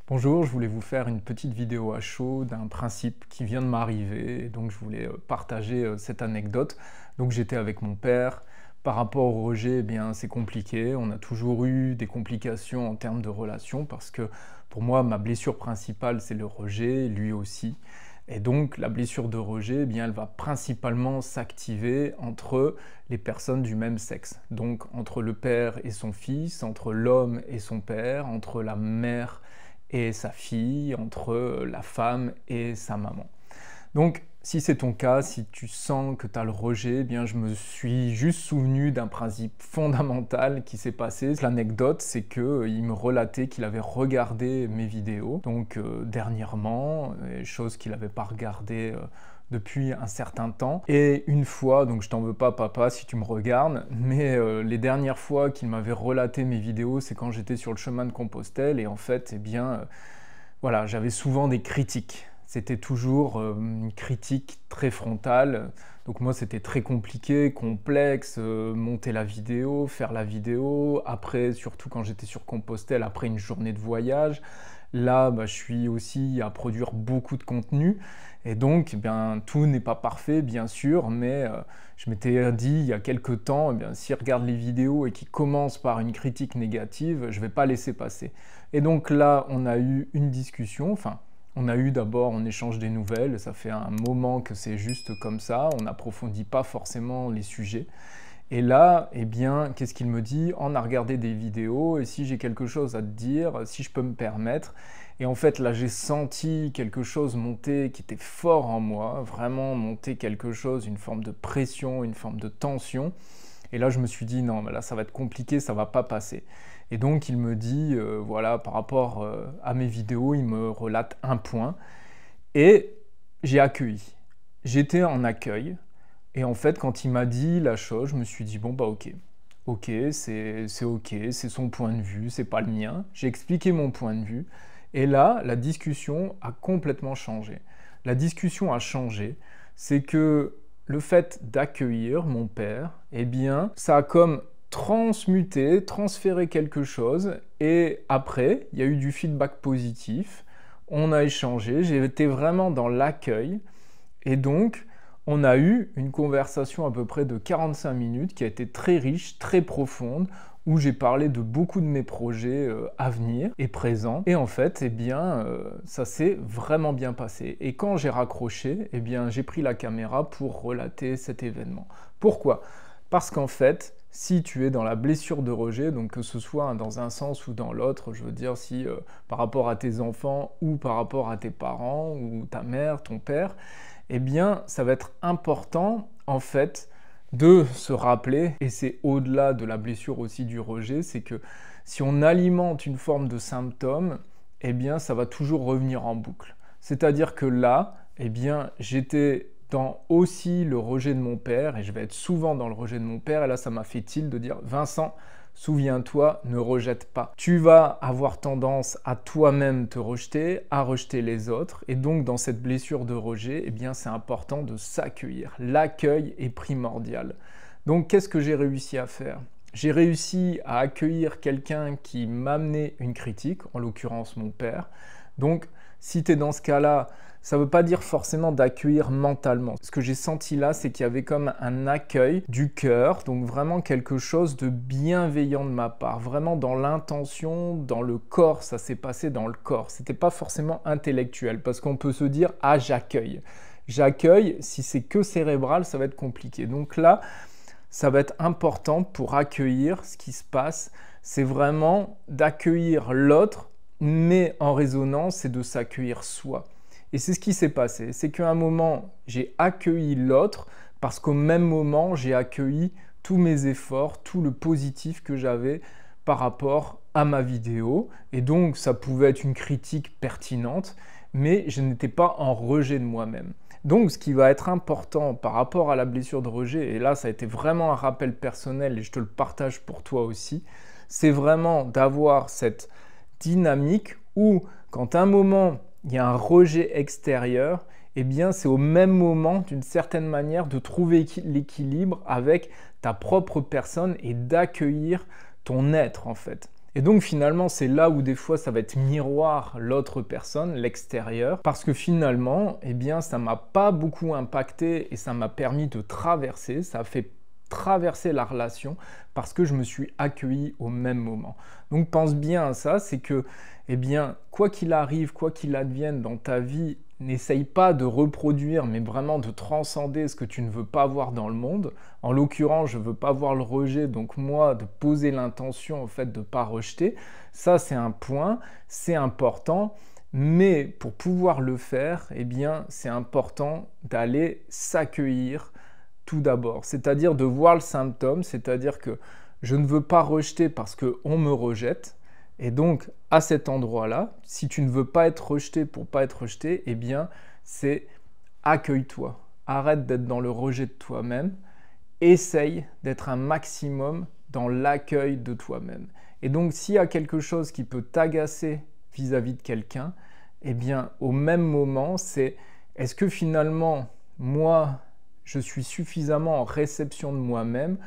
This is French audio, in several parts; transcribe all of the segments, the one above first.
Bonjour, je voulais vous faire une petite vidéo à chaud d'un principe qui vient de m'arriver, et donc je voulais partager cette anecdote. Donc j'étais avec mon père. Par rapport au rejet, eh bien c'est compliqué. On a toujours eu des complications en termes de relations parce que pour moi, ma blessure principale, c'est le rejet, lui aussi. Et donc la blessure de rejet, eh bien, elle va principalement s'activer entre les personnes du même sexe. Donc entre le père et son fils, entre l'homme et son père, entre la mère et sa fille, entre la femme et sa maman. Donc, si c'est ton cas, si tu sens que tu as le rejet, eh bien, je me suis juste souvenu d'un principe fondamental qui s'est passé. L'anecdote, c'est qu'il me relatait qu'il avait regardé mes vidéos, donc dernièrement, chose qu'il n'avait pas regardée depuis un certain temps. Et une fois, donc je t'en veux pas papa si tu me regardes, mais les dernières fois qu'il m'avait relaté mes vidéos, c'est quand j'étais sur le chemin de Compostelle, et en fait, eh bien, voilà, j'avais souvent des critiques. C'était toujours une critique très frontale. Donc moi, c'était très compliqué, complexe, monter la vidéo, faire la vidéo. Après, surtout quand j'étais sur Compostelle, après une journée de voyage, là, bah, je suis aussi à produire beaucoup de contenu. Et donc, eh bien, tout n'est pas parfait, bien sûr, mais je m'étais dit il y a quelques temps, eh bien, s'il regarde les vidéos et qu'il commence par une critique négative, je ne vais pas laisser passer. Et donc là, on a eu une discussion, enfin, on a eu d'abord, on échange des nouvelles, ça fait un moment que c'est juste comme ça, on n'approfondit pas forcément les sujets. Et là, eh bien, qu'est-ce qu'il me dit? On a regardé des vidéos, et si j'ai quelque chose à te dire, si je peux me permettre. Et en fait, là, j'ai senti quelque chose monter qui était fort en moi, vraiment monter quelque chose, une forme de pression, une forme de tension. Et là, je me suis dit, non, mais là, ça va être compliqué, ça va pas passer. Et donc, il me dit, voilà, par rapport à mes vidéos, il me relate un point. Et j'ai accueilli. J'étais en accueil. Et en fait, quand il m'a dit la chose, je me suis dit, bon, bah ok. Ok, c'est ok, c'est son point de vue, c'est pas le mien. J'ai expliqué mon point de vue. Et là, la discussion a complètement changé. La discussion a changé, c'est que le fait d'accueillir mon père, eh bien, ça a comme transmuté, transféré quelque chose. Et après, il y a eu du feedback positif. On a échangé, j'ai été vraiment dans l'accueil. Et donc, on a eu une conversation à peu près de 45 minutes qui a été très riche, très profonde, où j'ai parlé de beaucoup de mes projets à venir et présents. Et en fait, eh bien, ça s'est vraiment bien passé. Et quand j'ai raccroché, eh bien, j'ai pris la caméra pour relater cet événement. Pourquoi? Parce qu'en fait, si tu es dans la blessure de rejet, donc que ce soit dans un sens ou dans l'autre, je veux dire si par rapport à tes enfants ou par rapport à tes parents ou ta mère, ton père, eh bien, ça va être important, en fait, de se rappeler, et c'est au-delà de la blessure aussi du rejet, c'est que si on alimente une forme de symptôme, eh bien, ça va toujours revenir en boucle. C'est-à-dire que là, eh bien, j'étais dans aussi le rejet de mon père, et je vais être souvent dans le rejet de mon père, et là, ça m'a fait tilt de dire, Vincent, souviens-toi, ne rejette pas. Tu vas avoir tendance à toi-même te rejeter, à rejeter les autres. Et donc, dans cette blessure de rejet, eh bien, c'est important de s'accueillir. L'accueil est primordial. Donc, qu'est-ce que j'ai réussi à faire? J'ai réussi à accueillir quelqu'un qui m'amenait une critique, en l'occurrence mon père. Donc, si tu es dans ce cas-là, ça ne veut pas dire forcément d'accueillir mentalement. Ce que j'ai senti là, c'est qu'il y avait comme un accueil du cœur, donc vraiment quelque chose de bienveillant de ma part, vraiment dans l'intention, dans le corps, ça s'est passé dans le corps. C'était pas forcément intellectuel, parce qu'on peut se dire ah j'accueille. J'accueille, si c'est que cérébral, ça va être compliqué. Donc là, ça va être important pour accueillir ce qui se passe. C'est vraiment d'accueillir l'autre, mais en résonance, c'est de s'accueillir soi. Et c'est ce qui s'est passé, c'est qu'à un moment, j'ai accueilli l'autre parce qu'au même moment, j'ai accueilli tous mes efforts, tout le positif que j'avais par rapport à ma vidéo. Et donc, ça pouvait être une critique pertinente, mais je n'étais pas en rejet de moi-même. Donc, ce qui va être important par rapport à la blessure de rejet, et là, ça a été vraiment un rappel personnel et je te le partage pour toi aussi, c'est vraiment d'avoir cette dynamique où, quand à un moment, il y a un rejet extérieur, eh bien c'est au même moment, d'une certaine manière, de trouver l'équilibre avec ta propre personne et d'accueillir ton être en fait. Et donc finalement, c'est là où des fois ça va être miroir l'autre personne, l'extérieur, parce que finalement, eh bien, ça m'a pas beaucoup impacté et ça m'a permis de traverser, ça a fait traverser la relation parce que je me suis accueilli au même moment. Donc pense bien à ça, c'est que, eh bien, quoi qu'il arrive, quoi qu'il advienne dans ta vie, n'essaye pas de reproduire, mais vraiment de transcender ce que tu ne veux pas voir dans le monde. En l'occurrence, je ne veux pas voir le rejet, donc moi, de poser l'intention au fait de ne pas rejeter, ça c'est un point, c'est important. Mais pour pouvoir le faire, eh bien, c'est important d'aller s'accueillir tout d'abord. C'est-à-dire de voir le symptôme, c'est-à-dire que je ne veux pas rejeter parce qu'on me rejette. Et donc, à cet endroit-là, si tu ne veux pas être rejeté pour pas être rejeté, eh bien, c'est accueille-toi. Arrête d'être dans le rejet de toi-même. Essaye d'être un maximum dans l'accueil de toi-même. Et donc, s'il y a quelque chose qui peut t'agacer vis-à-vis de quelqu'un, eh bien, au même moment, c'est est-ce que finalement, moi, je suis suffisamment en réception de moi-même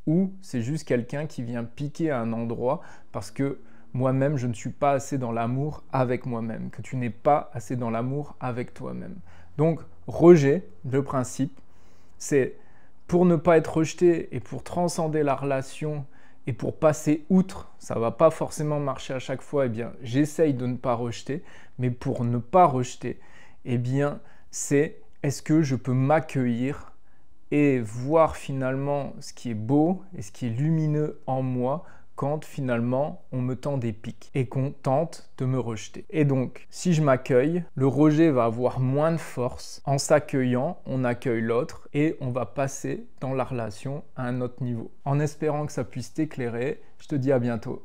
ou c'est juste quelqu'un qui vient piquer à un endroit parce que moi-même, je ne suis pas assez dans l'amour avec moi-même, que tu n'es pas assez dans l'amour avec toi-même. Donc, rejet, le principe, c'est pour ne pas être rejeté et pour transcender la relation et pour passer outre, ça ne va pas forcément marcher à chaque fois, eh bien, j'essaye de ne pas rejeter, mais pour ne pas rejeter, eh bien, c'est est-ce que je peux m'accueillir et voir finalement ce qui est beau et ce qui est lumineux en moi quand finalement on me tend des pics et qu'on tente de me rejeter. Et donc, si je m'accueille, le rejet va avoir moins de force. En s'accueillant, on accueille l'autre et on va passer dans la relation à un autre niveau. En espérant que ça puisse t'éclairer, je te dis à bientôt.